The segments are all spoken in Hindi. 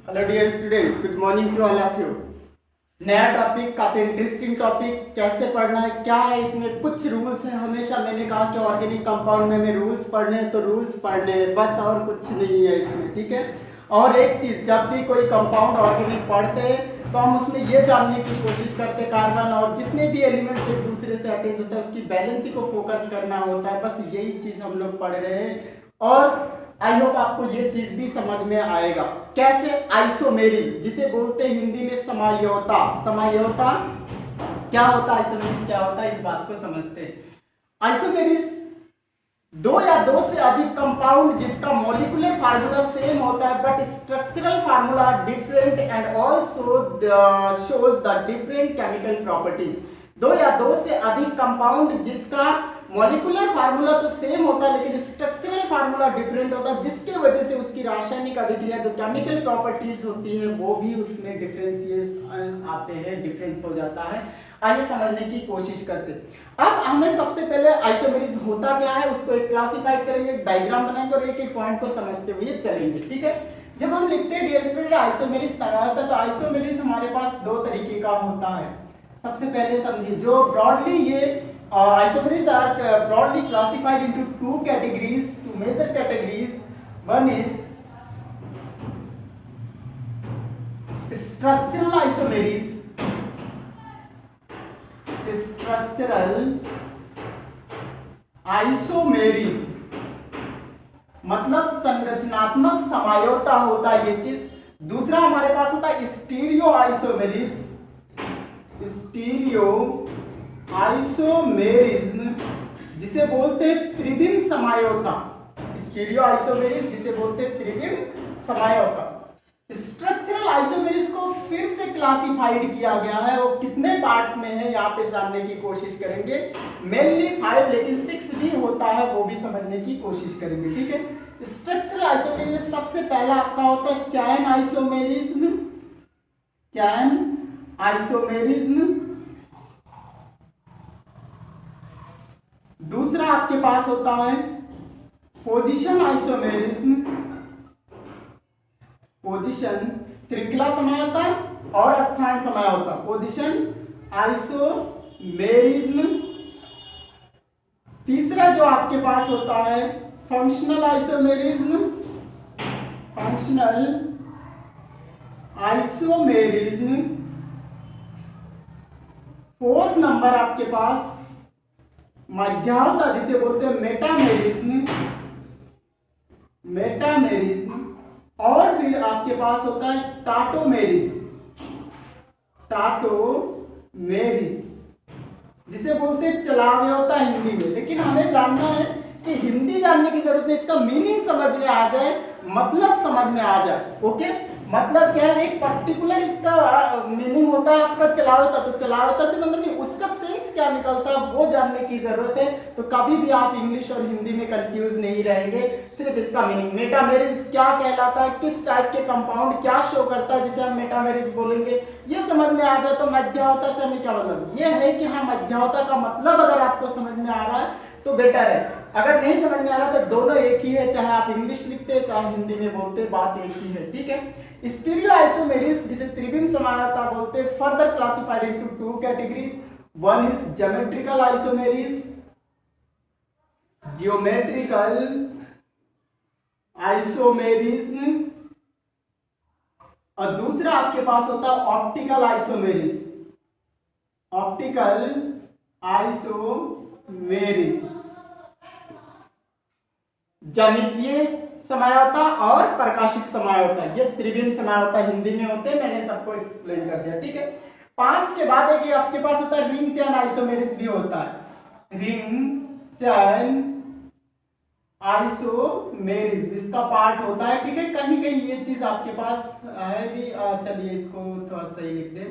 Hello dear student, good morning to all of you. नया टॉपिक, काफी इंटरेस्टिंग टॉपिक। कैसे पढ़ना है, क्या है इसमें, कुछ रूल्स हैं। हमेशा मैंने कहा कि ऑर्गेनिक कंपाउंड में हमें रूल्स पढ़ने हैं तो रूल्स पढ़ने हैं, बस और कुछ नहीं है इसमें, ठीक है। और एक चीज, जब भी कोई कंपाउंड ऑर्गेनिक पढ़ते हैं तो हम उसमें ये जानने की कोशिश करते हैं कार्बन और जितने भी एलिमेंट्स एक दूसरे से अटैच होता है उसकी बैलेंसी को फोकस करना होता है। बस यही चीज हम लोग पढ़ रहे हैं और आई होप आपको ये चीज भी समझ में आएगा। कैसे? आइसोमेरिज, जिसे बोलते हैं हिंदी में समझौता। समझौता क्या होता है, आइसोमेरिज क्या होता है, इस बात को समझते हैं। आइसोमेरिज दो या दो से अधिक कंपाउंड जिसका मॉलिक्यूलर फार्मूला सेम होता है but structural formula different and also shows the different chemical properties. दो या दो से अधिक कंपाउंड जिसका मॉलिक्यूलर फार्मूला तो सेम होता है लेकिन स्ट्रक्चरल फार्मूला डिफरेंट होता है, जिसके वजह से उसकी रासायनिक अभिक्रिया जो केमिकल प्रॉपर्टीज होती है वो भी उसमें डिफरेंशिएशन आते हैं, डिफरेंस हो जाता है। आइए समझने की कोशिश करते हैं। अब हमें सबसे पहले आइसोमेरिज होता क्या है उसको एक क्लासिफाइड करेंगे, एक डायग्राम बनाएंगे और एक एक पॉइंट को समझते हुए चलेंगे, ठीक है। जब हम लिखते हैं डियर स्टूडेंट आइसोमेरिज समझाता तो आइसोमेरिज हमारे पास दो तरीके का होता है। सबसे पहले समझिए, जो ब्रॉडली ये isomers are broadly classified into two categories, two major categories. One is structural isomeres. Structural isomeres मतलब संरचनात्मक समझौता होता है ये चीज। दूसरा हमारे पास होता है स्टीरियो आइसोमेरिस। स्टीरियो आइसोमेरिज्म जिसे बोलते हैं त्रिविम समझौता। स्टीरियो आइसोमेरिज जिसे बोलते हैं त्रिविम समझौता। स्ट्रक्चरल आइसोमेरिज को फिर से क्लासिफाइड किया गया है, वो कितने पार्ट्स में है यहाँ पे जानने की कोशिश करेंगे। मेनली 5 लेकिन 6 भी होता है, वो भी समझने की कोशिश करेंगे, ठीक है। स्ट्रक्चरल आइसोमेरिज सबसे पहला आपका होता है चैन आइसोमेरिज्म। चैन आइसोमेरिज्म। दूसरा आपके पास होता है पोजीशन आइसोमेरिज्म। पोजीशन श्रृंखला समझौता और स्थान समझौता, पोजीशन आइसोमेरिज्म। तीसरा जो आपके पास होता है functional isomerism. Functional isomerism. Fourth number आपके पास मध्यावता जिसे बोलते हैं मेटामेरिज्म। मेटामेरिज्म। और फिर आपके पास होता है टाटोमेरिज्म। टाटोमेरिज्म जिसे बोलते हैं चलाव्यता हिंदी में। लेकिन हमें जानना है कि हिंदी जानने की जरूरत नहीं, इसका मीनिंग समझ में आ जाए, मतलब समझ में आ जाए, ओके। मतलब क्या है, एक पर्टिकुलर इसका मीनिंग होता है आपका चलावता, तो चलावता से मतलब नहीं, उसका सेंस क्या निकलता है वो जानने की जरूरत है। तो कभी भी आप इंग्लिश और हिंदी में कंफ्यूज नहीं रहेंगे, सिर्फ इसका मीनिंग। मेटामेरिज क्या कहलाता है, किस टाइप के कंपाउंड क्या शो करता है जिसे हम मेटामेरिज बोलेंगे, ये समझ में आ जाए तो मध्यावता से हमें क्या मतलब ये है कि हाँ मध्यावता का मतलब अगर आपको समझ में आ रहा है तो बेटर है। अगर नहीं समझ में आ रहा तो दोनों एक ही है, चाहे आप इंग्लिश लिखते हैं चाहे हिंदी में बोलते, बात एक ही है, ठीक है। स्टीरियो आइसोमेरिज जिसे त्रिविम समझौता बोलते हैं, further classified into two categories. One is geometrical isomerism, geometrical isomerism, और दूसरा आपके पास होता है ऑप्टिकल आइसोमेरिज। ऑप्टिकल आइसोमेरिज ज्यामितीय समझौता और प्रकाशिक समझौता, ये त्रिविम समझौता हिंदी में होते हैं, मैंने सबको एक्सप्लेन कर दिया, ठीक है। 5 के बाद एक आपके पास होता है रिंग चैन आइसोमेरिज भी होता है। रिंग चैन आइसोमेरिज इसका पार्ट होता है, ठीक है। कहीं कहीं ये चीज आपके पास है भी, चलिए इसको थोड़ा सही लिख दें,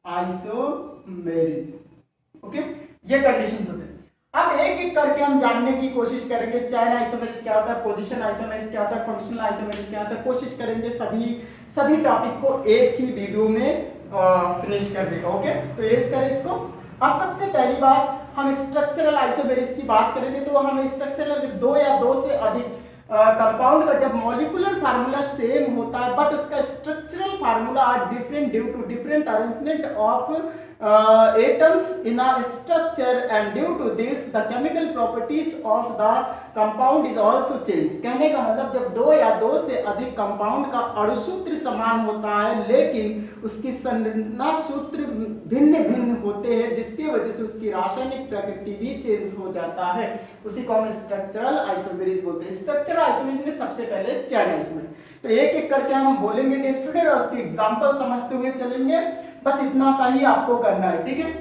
आइसोमेरिज, ओके। ये कंडीशंस होते हैं। अब एक एक करके हम जानने की कोशिश करेंगे, चैन आइसोमेरिज क्या होता है, पोजीशन आइसोमेरिज क्या होता है, फंक्शनल आइसोमेरिज क्या होता है। कोशिश करेंगे सभी टॉपिक को एक ही वीडियो में फिनिश कर देगा, ओके। तो इरेज करें इसको। अब सबसे पहली बात हम स्ट्रक्चरल आइसोमेरिज की बात करेंगे तो हम स्ट्रक्चरल 2 या 2 से अधिक कंपाउंड का जब मॉलिक्यूलर फार्मूला सेम होता है बट उसका structural formula are different due to different arrangement of atoms in a structure and due to this the chemical properties of the compound is also changed। कहने का मतलब जब दो या दो से अधिक कंपाउंड का अणुसूत्र समान होता है लेकिन उसकी संरचना सूत्र भिन्न भिन्न होते हैं जिसकी वजह से उसकी रासायनिक प्रकृति भी चेंज हो जाता है, उसी को हम स्ट्रक्चरल आइसोमेरिज बोलते हैं। स्ट्रक्चरल आइसोमेरिज में सबसे पहले चैन आइसोमेरिज, तो एक एक करके हम बोलेंगे स्टूडेंट और उसकी एग्जांपल समझते हुए चलेंगे, बस इतना सा ही आपको करना है, ठीक है।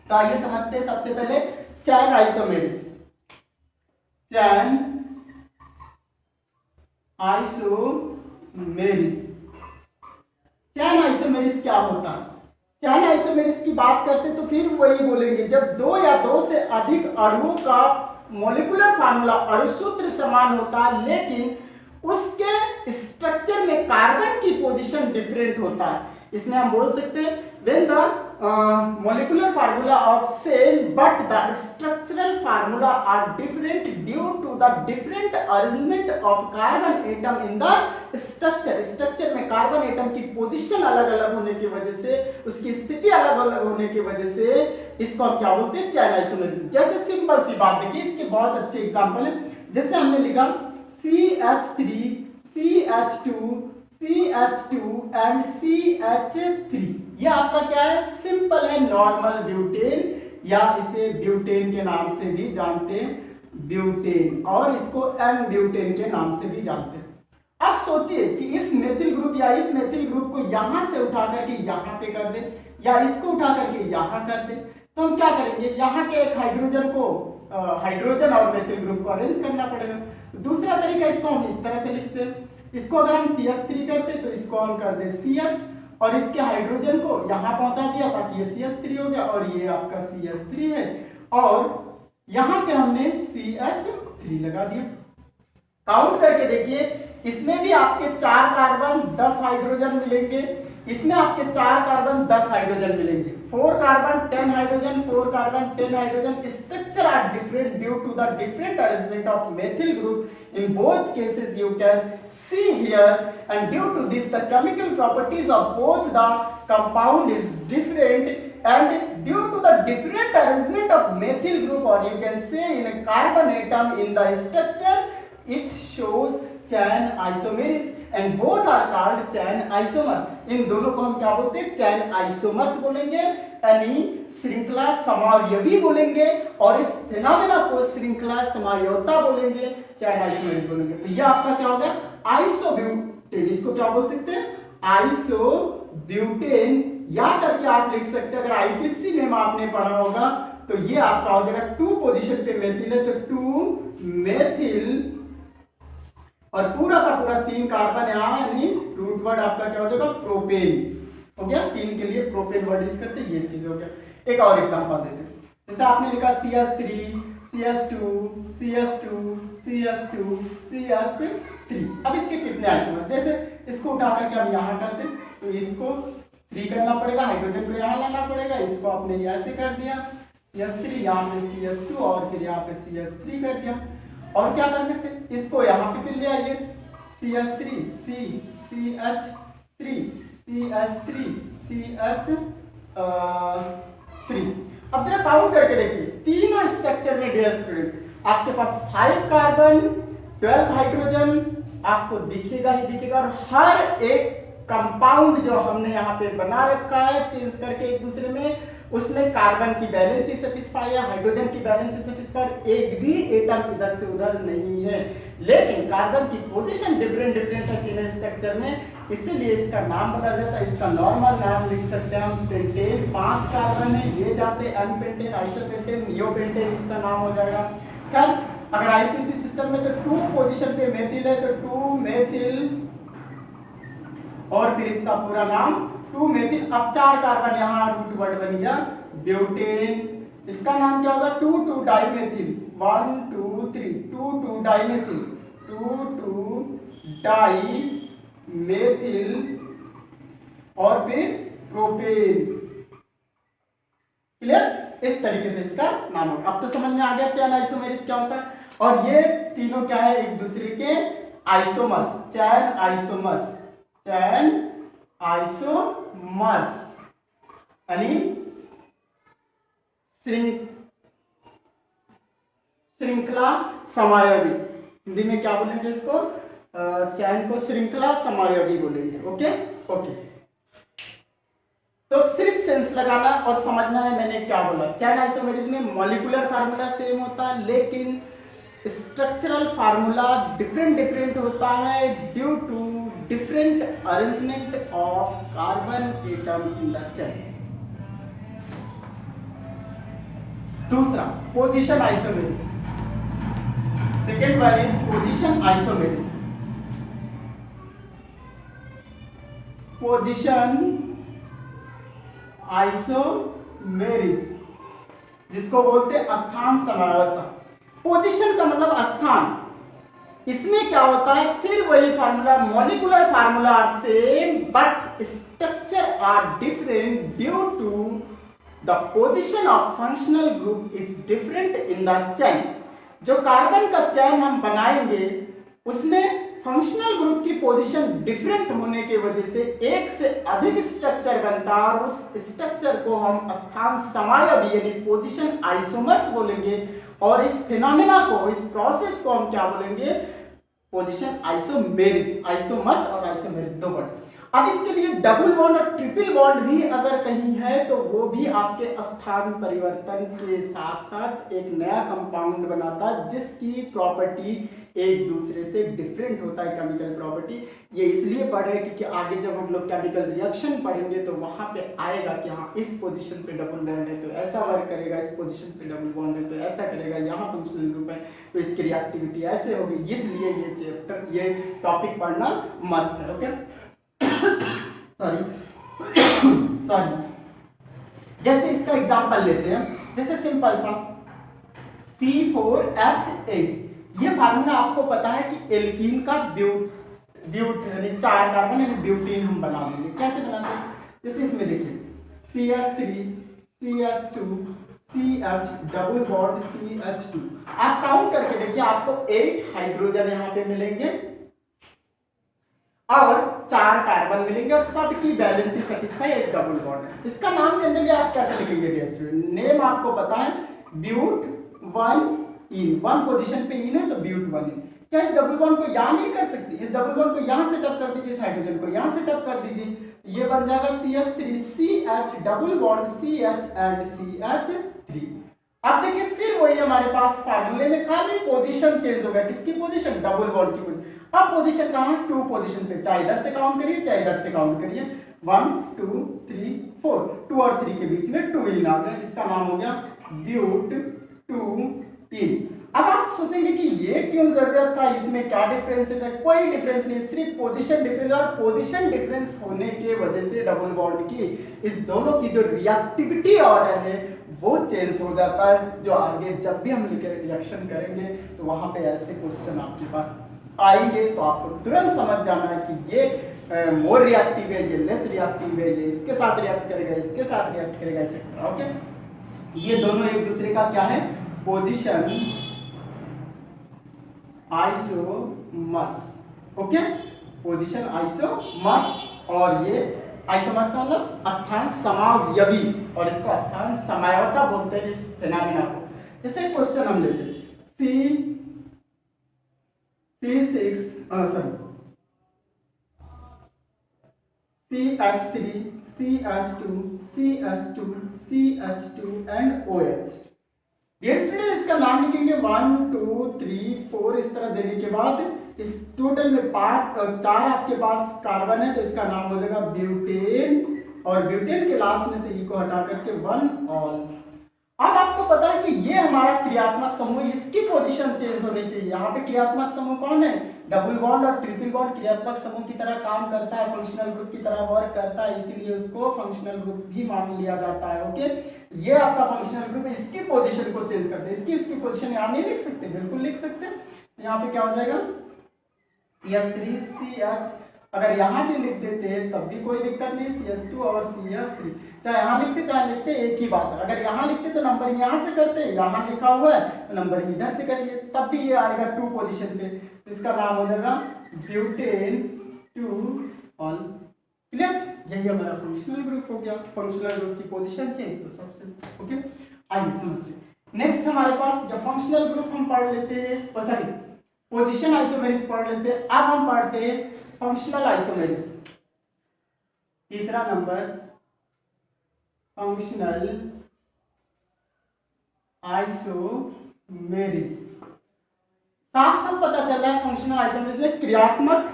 तो आइए समझते हैं सबसे पहले चैन आइसोमेरिज। चैन आइसोमेरिज, चैन आइसोमेरिज क्या होता है? चैन आइसोमेरिज की बात करते तो फिर वही बोलेंगे जब दो या दो से अधिक अणुओं का मॉलिक्यूलर फार्मूला अणुसूत्र समान होता है लेकिन उसके स्ट्रक्चर में कार्बन की पोजीशन डिफरेंट होता है। इसमें हम बोल सकते हैं when the molecular formula of same but the structural formula are different due to the different arrangement of carbon atom in the structure। Structure में कार्बन एटम की पोजीशन अलग अलग होने की वजह से, उसकी स्थिति अलग अलग होने की वजह से इसको हम क्या बोलते हैं? चैन आइसोमेरिज। जैसे सिंपल सी बात देखिए, इसके बहुत अच्छे एग्जांपल है। जैसे हमने लिखा CH3 CH2 CH2 and CH3, ये आपका क्या है? सिंपल है, नॉर्मल ब्यूटेन या इसे ब्यूटेन के नाम से भी जानते हैं, ब्यूटेन, और इसको एन ब्यूटेन के नाम से भी जानते हैं। अब सोचिए कि इस मेथिल ग्रुप या इस मेथिल ग्रुप को यहां से उठा करके यहां पे कर दे या इसको उठा करके यहां कर दे, तो हम क्या करेंगे? यहाँ के एक हाइड्रोजन को हाइड्रोजन और मेथिल ग्रुप को अरेंज करना पड़ेगा। दूसरा तरीका, इसको हम इस तरह से लिखते हैं, इसको अगर हम CH3 करते तो इसको हम कर दे CH और इसके हाइड्रोजन को यहां पहुंचा दिया ताकि ये CH3 हो गया और ये आपका CH3 है और यहां पे हमने CH3 लगा दिया। काउंट करके देखिए, इसमें भी आपके 4 कार्बन 10 हाइड्रोजन मिलेंगे, इसमें आपके 4 कार्बन 10 हाइड्रोजन मिलेंगे, 4 carbon 10 hydrogen, 4 carbon 10 hydrogen. Structure are different due to the different arrangement of methyl group in both cases you can see here and due to this the chemical properties of both the compound is different and due to the different arrangement of methyl group or you can say in a carbon atom in the structure it shows chain isomerism and both are called chain isomers। इन दोनों को हम क्या बोलते हैं? चैन आइसोमर्स बोलेंगे, यानी श्रृंखला समावयवी बोलेंगे, और इस फिनोमेना को श्रृंखला समायोता बोलेंगे, चैन आइसोमेरिज बोलेंगे। तो ये आपका क्या हो गया? आइसोब्यूटेन। इसको क्या बोल सकते हैं? आइसोब्यूटेन, या करके आप लिख सकते हैं, अगर आईपीसी में आपने पढ़ा होगा तो ये आपका हो जाएगा 2 पोजीशन पे मेथिल है तो 2 मेथिल और पूरा का पूरा 3 कार्बन यहाँ, यानी रूट वर्ड आपका क्या हो जाएगा? प्रोपेन हो गया। 3 के लिए प्रोपेन वर्ड यूज करते, ये चीज हो गया। एक और एग्जांपल देते हैं, जैसे आपने लिखा CH3 CH2 CH2 CH2 CH3। अब इसके कितने आइसोमर? जैसे इसको उठा करके हम यहाँ करते तो इसको 3 करना पड़ेगा, हाइड्रोजन को यहाँ लाना पड़ेगा, इसको आपने ऐसे कर दिया CH3, यहाँ पे CH2 और फिर यहाँ पे CH3 कर दिया। और क्या कर सकते हैं? इसको यहाँ पे फिर ले आइए CH3 CH3 CH3 CH3। अब जरा काउंट करके देखिए, तीनों स्ट्रक्चर में डियर स्टूडेंट आपके पास 5 कार्बन 12 हाइड्रोजन आपको दिखेगा ही दिखेगा, और हर एक कंपाउंड जो हमने यहाँ पे बना रखा है चेंज करके एक दूसरे में, उसमें कार्बन की बैलेंस ही सेटिस्फाई है, हाइड्रोजन की बैलेंस ही सेटिस्फाई, एक भी एटम इधर से उधर नहीं है, लेकिन कार्बन की पोजीशन डिफरेंट है तीनों स्ट्रक्चर में, इसीलिए इसका नाम बदल जाता है। इसका नॉर्मल नाम लिख सकते हैं हम पेंटेन। 5 कार्बन है, ये जाते हैं अनपेंटेन, आइसोपेंटेन, नियोपेंटेन इसका नाम हो जाएगा। क्या अगर आईपीसी सिस्टम में तो 2 पोजीशन पे मेथिल है तो 2 मेथिल और फिर इसका पूरा नाम 2 मेथिल। अब 4 कार्बन यहाँ रूट वर्ड बन गया ब्यूटेन, इसका नाम क्या होगा? 2 डाइमेथिल, 1 2 3 2 डाइमेथिल, 2 डाइमेथिल और फिर प्रोपेन। क्लियर? इस तरीके से इसका नाम होगा। अब तो समझ में आ गया चैन आइसोमेरिज क्या होता है। और ये तीनों क्या है, एक दूसरे के आइसोमर्स, चैन आइसोमर्स, चैन आइसोमर्स यानी श्रृंखला समायोगी। हिंदी में क्या बोलेंगे इसको, चैन को श्रृंखला समायोगी बोलेंगे। ओके ओके, तो सिर्फ सेंस लगाना और समझना है मैंने क्या बोला। चैन आइसोमेरिज में मॉलिक्यूलर फार्मूला सेम होता है, लेकिन स्ट्रक्चरल फार्मूला डिफरेंट होता है due to different arrangement of carbon atom in the chain. दूसरा position isomerism, second one is position isomerism. Position isomerism जिसको बोलते हैं स्थान समानता। पोजीशन का मतलब स्थान, इसमें क्या होता है, फिर वही formula, molecular formula are same but structure are different due to the position of functional group is different in the chain. जो कार्बन का चैन हम बनाएंगे उसमें फंक्शनल ग्रुप की पोजीशन डिफरेंट होने की वजह से एक से अधिक स्ट्रक्चर बनता है और उस स्ट्रक्चर को हम स्थान समायोगी यानी पोजीशन आइसोमर्स बोलेंगे। और इस फिनोमेना को, इस प्रोसेस को हम क्या बोलेंगे, पोजीशन आइसोमेरिज। आइसोमर्स और आइसोमेरिज दो वर्ड। अब इसके लिए डबल बॉन्ड और ट्रिपल बॉन्ड भी अगर कहीं है तो वो भी आपके स्थान परिवर्तन के साथ साथ एक नया कंपाउंड बनाता है जिसकी प्रॉपर्टी एक दूसरे से डिफरेंट होता है, केमिकल प्रॉपर्टी। ये इसलिए पढ़ रहे हैं क्योंकि आगे जब हम लोग केमिकल रिएक्शन पढ़ेंगे तो वहां पे आएगा कि हाँ इस पोजीशन पे डबल बॉन्ड है तो ऐसा वर्क करेगा, इस पोजीशन पे डबल बॉन्ड है तो ऐसा करेगा, यहाँ फंक्शनल ग्रुप है तो इसकी रिएक्टिविटी ऐसे होगी। इसलिए ये चैप्टर, ये टॉपिक पढ़ना मस्ट है। ओके सॉरी जैसे इसका एग्जांपल लेते हैं, जैसे सिंपल सा C4H8, ये फार्मूला आपको पता है कि एल्कीन का ब्यूट यानी 4 कार्बन यानी ब्यूटीन हम बना देंगे। कैसे बनाते हैं, जैसे इसमें देखिए CH3 CH2 CH double bond CH2, आप काउंट करके देखिए आपको 8 हाइड्रोजन यहाँ पे मिलेंगे और 4 कार्बन मिलेंगे और सबकी बैलेंस सेटिस्फाई एक डबल बॉन्ड है। इसका नाम जनरली आप कैसे लिखेंगे डियर स्टूडेंट, नेम आपको पता है ब्यूट 1 इन, 1 पोजीशन पे इन है तो ब्यूट 1 इन। क्या इस डबल बॉन्ड को यहां नहीं कर सकते, इस डबल बॉन्ड को यहां सेटअप कर दीजिए, इस हाइड्रोजन को यहां सेटअप कर दीजिए, ये बन जाएगा CH3 CH double bond CH and CH3। अब देखिए फिर वही हमारे पास फार्मूले में खाली पोजीशन चेंज हो गया, किसकी पोजीशन, डबल बॉन्ड की पोजीशन। अब पोजीशन कहां, 2 पोजीशन पे, चाहे इधर से काउंट करिए चाहे इधर से काउंट करिए, 1 2 3 4, 2 और 3 के बीच में 2 इन आ गया, इसका नाम हो गया ब्यूट 2 इन। अब आप सोचेंगे कि ये क्यों जरूरत था, इसमें क्या डिफरेंसेस है, कोई डिफरेंस नहीं, सिर्फ पोजीशन डिफरेंस, और पोजीशन डिफरेंस होने के वजह से डबल बॉन्ड की इस दोनों की जो रिएक्टिविटी ऑर्डर है वो चेंज हो जाता है, जो आगे जब भी हम रिएक्शन करेंगे तो वहां पे ऐसे क्वेश्चन आपके पास आएंगे तो आपको तुरंत समझ जाना है कि ये मोर रिएक्टिव है, ये लेस रिएक्टिव है, ये इसके साथ रिएक्ट करेगा, इसके साथ रिएक्ट करेगा, ऐसे। ओके, ये दोनों एक दूसरे का क्या है, position isomers. Okay, position isomers, और ये आइसोमर्स का मतलब स्थान समावयवी, और इसको स्थान समावता बोलते हैं इस फिनोमेना को। जैसे क्वेश्चन हम लेते हैं CH3 CH2 CH2 CH2 and OH। Dear student इसका नाम लिखेंगे 1 2 3 4, इस तरह देने के बाद इस टोटल में 4 आपके पास कार्बन है तो इसका नाम हो जाएगा ब्यूटेन, और ब्यूटेन के लास्ट में से ई को हटा करके 1 ऑल। अब आपको पता है कि ये हमारा क्रियात्मक समूह, इसकी पोजीशन चेंज होनी चाहिए। यहाँ पे क्रियात्मक समूह कौन है, डबल बॉन्ड और ट्रिपल बॉन्ड क्रियात्मक समूह की तरह काम करता है, फंक्शनल ग्रुप की तरह वर्क करता है, इसीलिए उसको फंक्शनल ग्रुप भी मान लिया जाता है। ओके, ये आपका फंक्शनल ग्रुप है, इसकी पोजीशन को चेंज करते हैं, इसकी पोजीशन यहाँ नहीं लिख सकते, बिल्कुल लिख सकते हैं। यहाँ पे क्या हो जाएगा CH3 CH अगर यहाँ भी लिख देते तब भी कोई दिक्कत नहीं, CH2 और CH3, चाहे यहाँ लिखते चाहे लिखते एक ही बात है। अगर यहाँ लिखते तो नंबर यहाँ से करते, यहाँ लिखा हुआ है तो नंबर इधर से करिए, तब भी ये आएगा 2 पोजीशन पे। तो इसका नाम हो जाएगा ब्यूटेन 2 ऑल। क्लियर? यही हमारा फंक्शनल ग्रुप हो गया। फंक्शनल ग्रुप की पोजीशन चेंज तो सबसे। ओके, आइए समझते। नेक्स्ट हमारे पास जब फंक्शनल ग्रुप हम पढ़ लेते हैं, सॉरी पोजीशन आइसोमेरिस पढ़ लेते हैं, अब हम पढ़ते हैं फंक्शनल आइसोमेरिस। तीसरा नंबर फंक्शनल आइसोमेरिस। साफ साफ पता चल रहा है फंक्शनल आइसोमेरिस में क्रियात्मक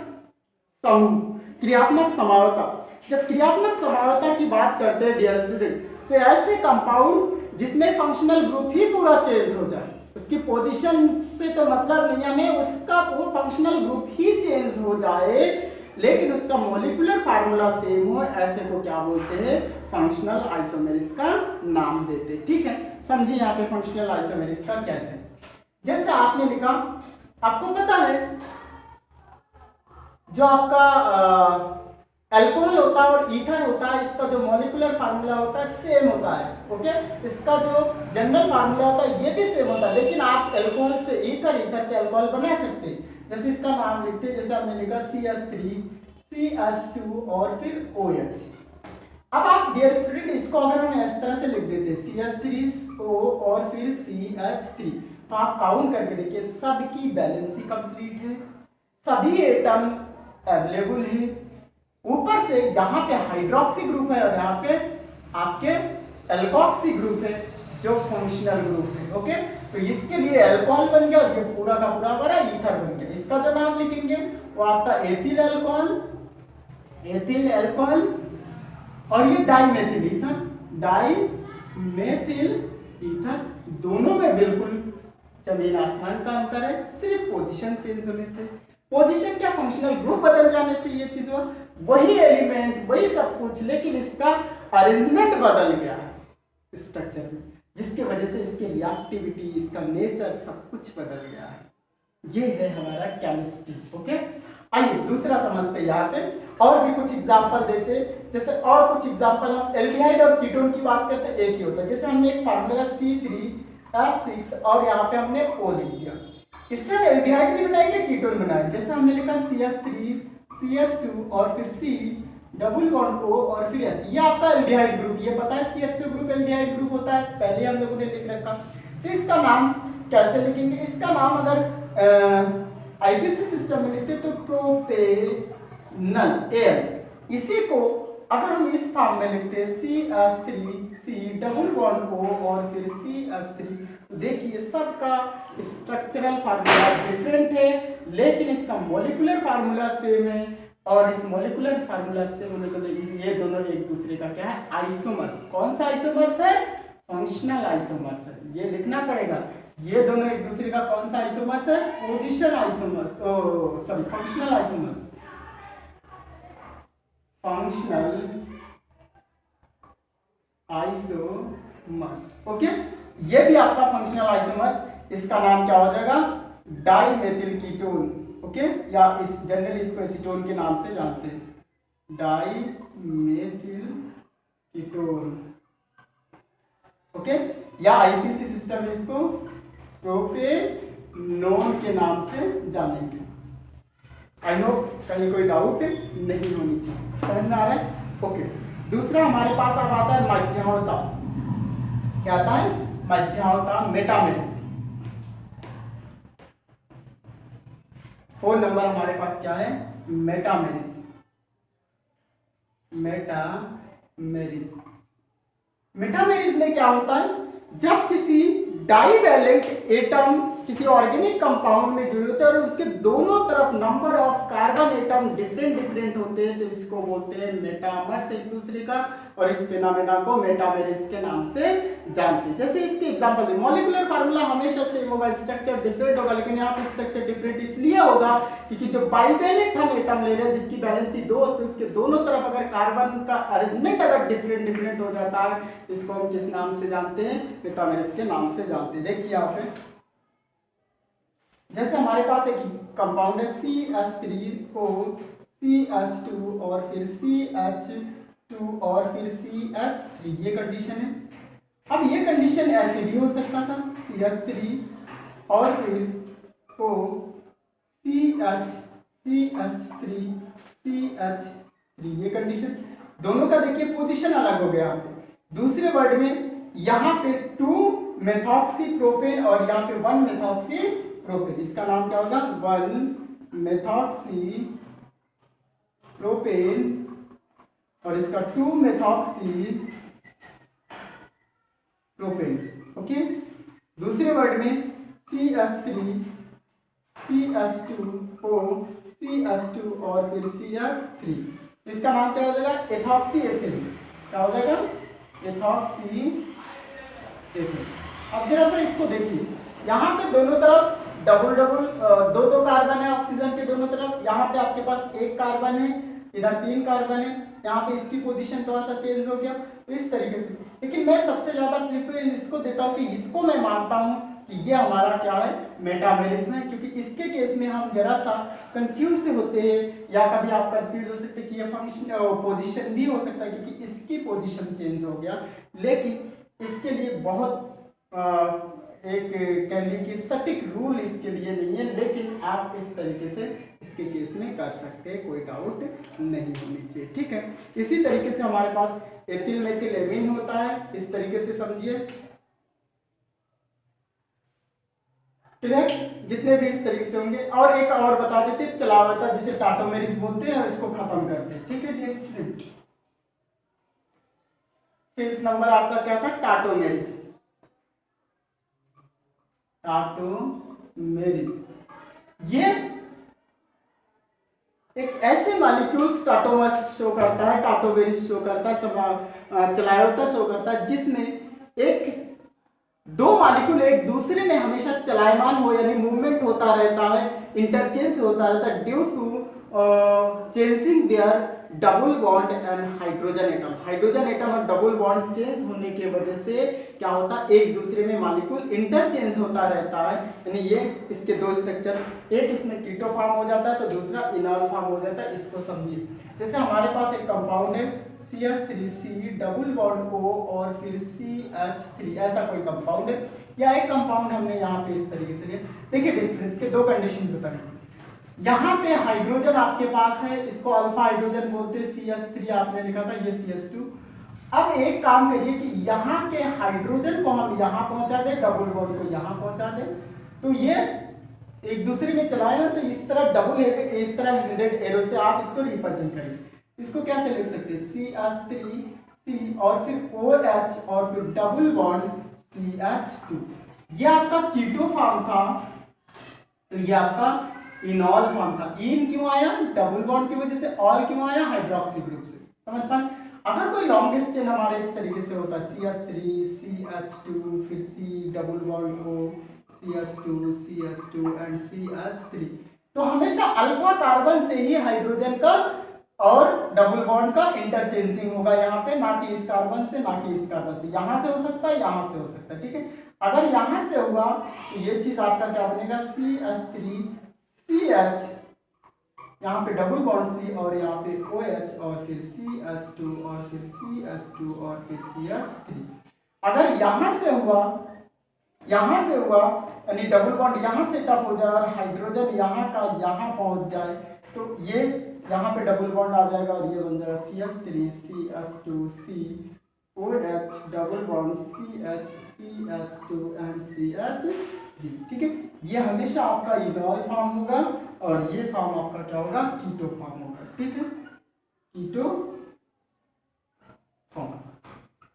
समूह, क्रियात्मक समावता। जब क्रियात्मक समावता की बात करते हैं डियर स्टूडेंट, तो ऐसे कंपाउंड जिसमें फंक्शनल ग्रुप ही पूरा चेंज हो जाए, उसकी पोजीशन से तो मतलब नहीं हमें, उसका वो फंक्शनल ग्रुप ही चेंज हो जाए लेकिन उसका मॉलिक्यूलर फार्मूला सेम हो, ऐसे को क्या बोलते हैं? फंक्शनल आइसोमेरिस का नाम देते। ठीक है, समझिए यहाँ पे फंक्शनल आइसोमेरिस का कैसे। जैसे आपने लिखा, आपको पता है जो आपका अल्कोहल होता है और ईथर होता है, इसका जो मॉलिक्यूलर फार्मूला होता है सेम होता है। ओके, इसका जो जनरल फार्मूला होता है ये भी सेम होता है, लेकिन आप अल्कोहल से ईथर, ईथर से अल्कोहल बना सकते हैं। जैसे इसका नाम लिखते हैं, जैसे हमने लिखा CH3 CH2 और फिर OH। अब आप डियर स्टूडेंट इसको अगर हम इस तरह से लिख देते CH3O और फिर CH3, तो आप काउंट करके देखिए सबकी बैलेंसी कंप्लीट है, सभी एटम अवेलेबल है, ऊपर से यहाँ पे हाइड्रोक्सी ग्रुप है और यहाँ पे आपके एल्कोक्सी ग्रुप है जो फंक्शनल ग्रुप है। ओके, तो इसके लिए अल्कोहल बन गया और ये पूरा का पूरा हमारा ईथर बन गया। इसका जो नाम लिखेंगे वो आपका एथिल अल्कोहल, एथिल अल्कोहल, और ये डाइमेथिल ईथर, डाइमेथिल ईथर। दोनों में बिल्कुल जमीन आसमान का अंतर है, सिर्फ पोजीशन चेंज होने से। पोजीशन क्या, फंक्शनल ग्रुप बदल जाने से ये चीज हुआ, वही एलिमेंट वही सब कुछ, लेकिन इसका अरेंजमेंट बदल गया है स्ट्रक्चर में, जिसके वजह से इसकी रिएक्टिविटी, इसका नेचर सब कुछ बदल गया है। ये है हमारा केमिस्ट्री। ओके, आइए दूसरा समझते हैं। यहाँ पे और भी कुछ एग्जांपल देते हैं, जैसे और कुछ एग्जांपल हम एल्डिहाइड और कीटोन की बात करते हैं, एक ही होता है। जैसे हमने एक फार्मूला C3H6 और यहाँ पे हमने O लिख दिया, इससे हम एल्डिहाइड भी बनाएंगे कीटोन बनाएंगे। जैसे हमने लिखा CH3 CH2 और फिर C डबल बॉन्ड O और फिर H, ये आपका एल्डिहाइड ग्रुप, ये पता है CH2 ग्रुप एल्डिहाइड ग्रुप होता है, पहले हम लोगों ने लिख रखा। तो इसका नाम कैसे लिखेंगे? इसका नाम अगर आईपीसी सिस्टम में लिखते तो प्रोपेनल एयर, इसी को अगर हम इस फॉर्म में लिखते हैं CH3 C double bond O और फिर CH3, तो देखिए सबका स्ट्रक्चरल फार्मूला डिफरेंट है लेकिन इसका मॉलिक्यूलर फार्मूला सेम है, और इस मॉलिक्यूलर फार्मूला से ये दोनों एक दूसरे का क्या है? आइसोमर्स। कौन सा आइसोमर्स है? फंक्शनल आइसोमर्स है, ये लिखना पड़ेगा। ये दोनों एक दूसरे का कौन सा आइसोमर्स है? Position isomers, sorry functional isomers, functional isomers. Okay, ये भी आपका फंक्शनल आइसोमर्स, इसका नाम क्या हो जाएगा? Dimethyl ketone. ओके, या इस जनरली इसको एसीटोन के नाम से जानते हैं, डाइमेथिल कीटोन। ओके, या आईपीसी सिस्टम में इसको प्रोपेनोन के नाम से जानेंगे। आई होप कहीं कोई डाउट नहीं होनी चाहिए, समझ में आ रहा है? ओके, दूसरा हमारे पास अब आता है मध्यावता। क्या आता है? मध्यावता, मेटामेरिस। 4 नंबर हमारे पास क्या है? मेटामेरिस। मेटामेरिस, मेटामेरिस में क्या होता है? जब किसी डाइवैलेंट एटम किसी ऑर्गेनिक कंपाउंड में जुड़े होते हैं और उसके दोनों तरफ number of carbon atom different होते हैं, तो इसको बोलते हैं मेटामर्स एक दूसरे का, और इस फिनोमेना को मेटामेरिस के नाम से जानते हैं। जैसे इसके एग्जांपल, मॉलिक्यूलर फार्मूला हमेशा सेम होगा, स्ट्रक्चर डिफरेंट होगा, लेकिन यहाँ पे स्ट्रक्चर डिफरेंट इसलिए होगा क्योंकि जो बाइवैलेंट हम एटम ले रहे हैं जिसकी वैलेंसी 2, तो इसके दोनों तरफ अगर कार्बन का अरेंजमेंट अगर डिफरेंट हो जाता है, इसको हम किस नाम से जानते हैं? मेटामेरिस के नाम से जानते हैं। देखिए यहाँ पे जैसे हमारे पास एक कंपाउंड है CH3O CH2 और फिर CH2 और फिर CH3, ये कंडीशन है। अब ये कंडीशन ऐसे भी हो सकता था, CH3 और फिर O CH3 CH3, ये कंडीशन। दोनों का देखिए पोजीशन अलग हो गया यहाँ पे। दूसरे वर्ड में यहाँ पे 2 मेथॉक्सी प्रोपेन और यहाँ पे 1 मेथॉक्सी प्रोपेन, इसका नाम क्या होगा, 1 मेथॉक्सी प्रोपेन और इसका 2 मेथॉक्सी प्रोपेन। ओके, दूसरे वर्ड में CH3 CH2O CH2 और फिर CH3, इसका नाम क्या हो जाएगा, एथॉक्सी एथिलीन। क्या हो जाएगा, एथॉक्सी एथिलीन। अब जरा सा इसको देखिए, यहाँ पे दोनों तरफ डबल डबल दो कार्बन है ऑक्सीजन के दोनों तरफ। यहाँ पे आपके पास एक कार्बन है, इधर 3 कार्बन है, यहाँ पे इसकी पोजीशन थोड़ा सा चेंज हो गया, तो इस तरीके से। लेकिन मैं सबसे ज्यादा प्रेफरेंस इसको देता हूँ कि इसको मैं मानता हूँ कि ये हमारा क्या है, मेटामेरिज्म है, क्योंकि इसके केस में हम जरा सा कंफ्यूज से होते हैं, या कभी आप कंफ्यूज हो सकते हैं कि ये फंक्शन पोजीशन भी हो सकता है क्योंकि इसकी पोजीशन चेंज हो गया। लेकिन इसके लिए बहुत एक कह लीजिए कि सटीक रूल इसके लिए नहीं है, लेकिन आप इस तरीके से इसके केस में कर सकते हैं, कोई डाउट नहीं होनी चाहिए। ठीक है, इसी तरीके से हमारे पास एथिल मेथिल एमीन होता है, इस तरीके से समझिए। क्लियर, जितने भी इस तरीके से होंगे। और एक और बता देते चलावता, जिसे टाटोमेरिस बोलते हैं, और इसको खत्म करते हैं। ठीक है डियर स्टूडेंट, 5th नंबर आपका क्या था, टाटोमेरिस। टाटोमेरिस ये एक ऐसे मॉलिक्यूल्स टाटोमस शो करता है, टाटोमेरिस शो करता है, चलावता शो करता है, जिसमें एक 2 मॉलिक्यूल एक दूसरे में हमेशा चलायमान हो, यानी मूवमेंट होता रहता है, इंटरचेंज होता रहता है, due to changing their double bond and hydrogen atom. Hydrogen atom और डबल बॉन्ड चेंज होने की वजह से क्या होता है, एक दूसरे में मॉलिक्यूल इंटरचेंज होता रहता है, यानी ये इसके 2 स्ट्रक्चर, एक इसमें कीटो फॉर्म हो जाता है तो दूसरा इनॉल फॉर्म हो जाता है। इसको समझिए, जैसे हमारे पास एक कंपाउंड है CH3C डबल बॉन्ड O और फिर CH3, ऐसा कोई कंपाउंड है, या एक कंपाउंड हमने यहाँ पे इस तरीके से लिया। देखिए डिस्टेंस के 2 कंडीशन बताएं। यहाँ पे हाइड्रोजन आपके पास है, इसको अल्फा हाइड्रोजन बोलते हैं, CH3 आपने लिखा था, ये CH2। अब एक काम करिए कि यहाँ के हाइड्रोजन को हम यहाँ पहुंचा दे, डबल बॉन्ड को यहाँ पहुंचा दे, तो ये एक दूसरे में चलाएगा, तो इस तरह डबल हेडेड, इस तरह हेडेड एरो से आप इसको रिप्रेजेंट करेंगे। इसको कैसे लिख सकते हैं, CH3C और फिर OH और फिर डबल बॉन्ड CH2, ये आपका कीटो फॉर्म था, तो ये आपका इनॉल फॉर्म था। इन क्यों आया, डबल बॉन्ड की वजह से, ऑल क्यों आया, हाइड्रोक्सी ग्रुप से। समझ पाए, अगर कोई लॉन्गेस्ट चेन हमारे इस तरीके से होता है, CH3 CH2 फिर C double bond O CH2 and CH3, तो हमेशा अल्फा कार्बन से ही हाइड्रोजन का और डबल बॉन्ड का इंटरचेंजिंग होगा यहाँ पे, ना कि इस कार्बन से, ना कि इस कार्बन से। यहाँ से हो सकता है, यहाँ से हो सकता है। ठीक है, अगर यहाँ से हुआ तो ये चीज आपका क्या बनेगा, CH3CH, यहाँ पे डबल बॉन्ड C और यहाँ पे OH और फिर CH2 और फिर CH2 और फिर CH3। अगर यहाँ से हुआ, यानी डबल बॉन्ड यहाँ से टफ हो जाए और हाइड्रोजन यहाँ का यहाँ पहुंच जाए, तो ये यहाँ पे डबल बॉन्ड आ जाएगा और ये बन जाएगा CH3 CH2 COH double bond CH CH2 and CH3। ठीक है, ये हमेशा आपका इनॉल फॉर्म होगा और ये फॉर्म आपका क्या होगा, कीटो फॉर्म होगा। ठीक है, कीटो फॉर्म।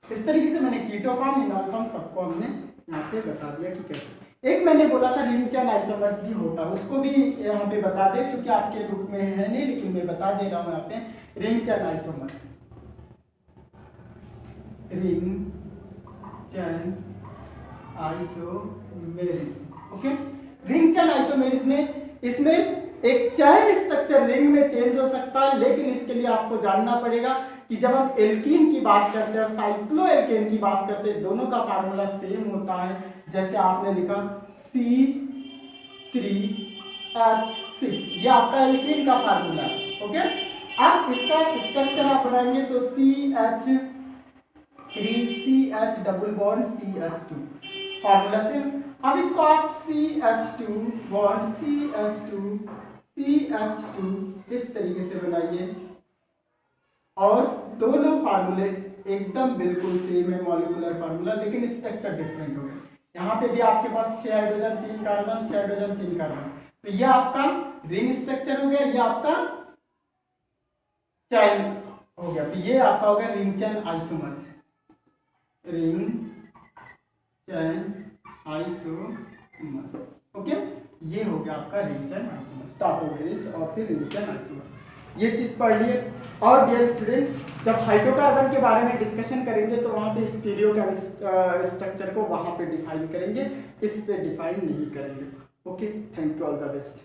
इस तरीके से मैंने कीटो फॉर्म, इनॉल फॉर्म सबको हमने यहाँ पे बता दिया कि कैसे। एक मैंने बोला था रिंग चेन आइसोमर्स भी होता है, उसको भी यहाँ पे बता दे, क्योंकि आपके बुक में है नहीं, लेकिन मैं बता दे रहा हूँ यहाँ पे। Ring chain isomers, ring chain isomerism. Okay, ring chain isomerism में इसमें एक चेन स्ट्रक्चर रिंग में चेंज हो सकता है, लेकिन इसके लिए आपको जानना पड़ेगा कि जब हम एल्कीन की बात करते हैं और साइक्लोएल्केन की बात करते हैं, दोनों का फार्मूला सेम होता है। जैसे आपने लिखा C3 CH6, ये आपका एल्कीन का फार्मूला है। ओके, अब इसका स्ट्रक्चर आप बनाएंगे तो CH3CH double bond CH2 formula से। अब इसको आप CH2 बॉन्ड CH2 इस तरीके से बनाइए, और दोनों फार्मूले एकदम बिल्कुल सेम है, मॉलिक्यूलर फार्मूला, लेकिन स्ट्रक्चर डिफरेंट हो गया। यहाँ पे भी आपके पास 6 हाइड्रोजन 3 कार्बन, 6 हाइड्रोजन 3 कार्बन, तो ये आपका रिंग स्ट्रक्चर हो गया, ये आपका चैन हो गया, तो ये आपका हो गया रिंग चैन आइसोमर्स, रिंग चैन आइसोमर्स। ओके, ये हो गया आपका रिंग चैन आइसोमर्स, स्टार्ट हो गया इस, और फिर रिंग चैन आइसोमर्स, ये चीज पढ़ लिए। और डियर स्टूडेंट, जब हाइड्रोकार्बन के बारे में डिस्कशन करेंगे तो वहाँ पे स्टीरियो का स्ट्रक्चर को वहाँ पे डिफाइन करेंगे, इस पे डिफाइन नहीं करेंगे। Okay, thank you, all the best.